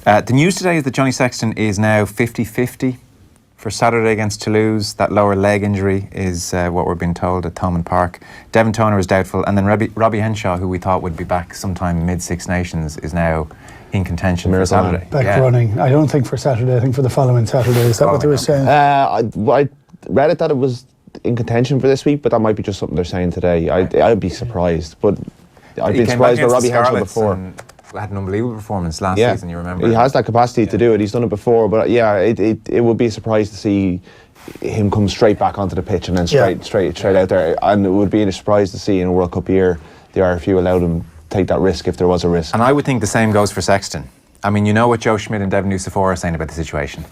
The news today is that Johnny Sexton is now 50-50 for Saturday against Toulouse. That lower leg injury is what we're being told at Thomond Park. Devin Toner is doubtful, and then Robbie Henshaw, who we thought would be back sometime mid-Six Nations, is now in contention for Saturday. Back running. I don't think for Saturday, I think for the following Saturday. Is that what they were saying? I read it that it was in contention for this week, but that might be just something they're saying today. I'd be surprised, but I've been surprised by Robbie Henshaw before. Had an unbelievable performance last season, you remember? He has that capacity to do it. He's done it before, but it would be a surprise to see him come straight back onto the pitch and then straight out there. And it would be a surprise to see in a World Cup year the RFU allowed him take that risk if there was a risk. And I would think the same goes for Sexton. I mean, you know what Joe Schmidt and Devin Nucifor are saying about the situation.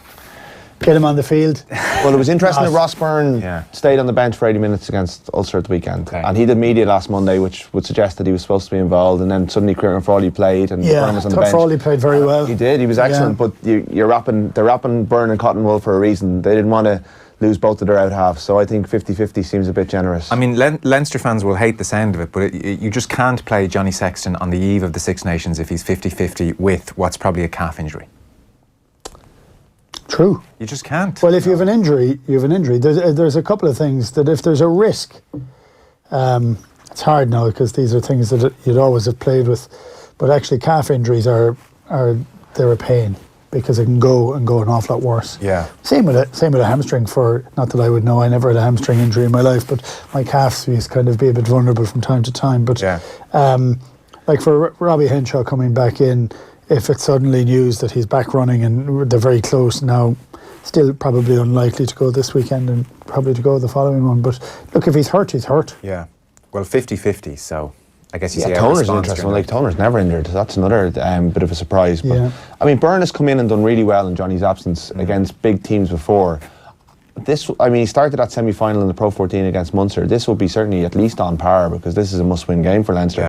Get him on the field. Well, it was interesting that Ross Byrne stayed on the bench for 80 minutes against Ulster at the weekend. And he did media last Monday, which would suggest that he was supposed to be involved, and then suddenly Kieran Frawley played and Byrne was on the bench. Frawley played very well. He did, he was excellent, but they're wrapping Byrne and Cottonwool for a reason. They didn't want to lose both of their out halves, so I think 50-50 seems a bit generous. I mean, Leinster fans will hate the sound of it, but you just can't play Johnny Sexton on the eve of the Six Nations if he's 50-50 with what's probably a calf injury. True. You just can't. Well, if you have an injury, you have an injury. There's a couple of things that if there's a risk, it's hard now because these are things that you'd always have played with, but actually calf injuries they're a pain because it can go an awful lot worse. Yeah. Same with a hamstring. Not that I would know, I never had a hamstring injury in my life, but my calves used kind of be a bit vulnerable from time to time. But like for Robbie Henshaw coming back in, if it's suddenly news that he's back running and they're very close now, still probably unlikely to go this weekend and probably to go the following one. But look, if he's hurt, he's hurt. Yeah. Well, 50-50, so I guess you see Toner's an interesting one. Like, Toner's never injured. That's another bit of a surprise. But I mean, Byrne has come in and done really well in Johnny's absence against big teams before. He started that semi-final in the Pro 14 against Munster. This will be certainly at least on par because this is a must-win game for Leinster.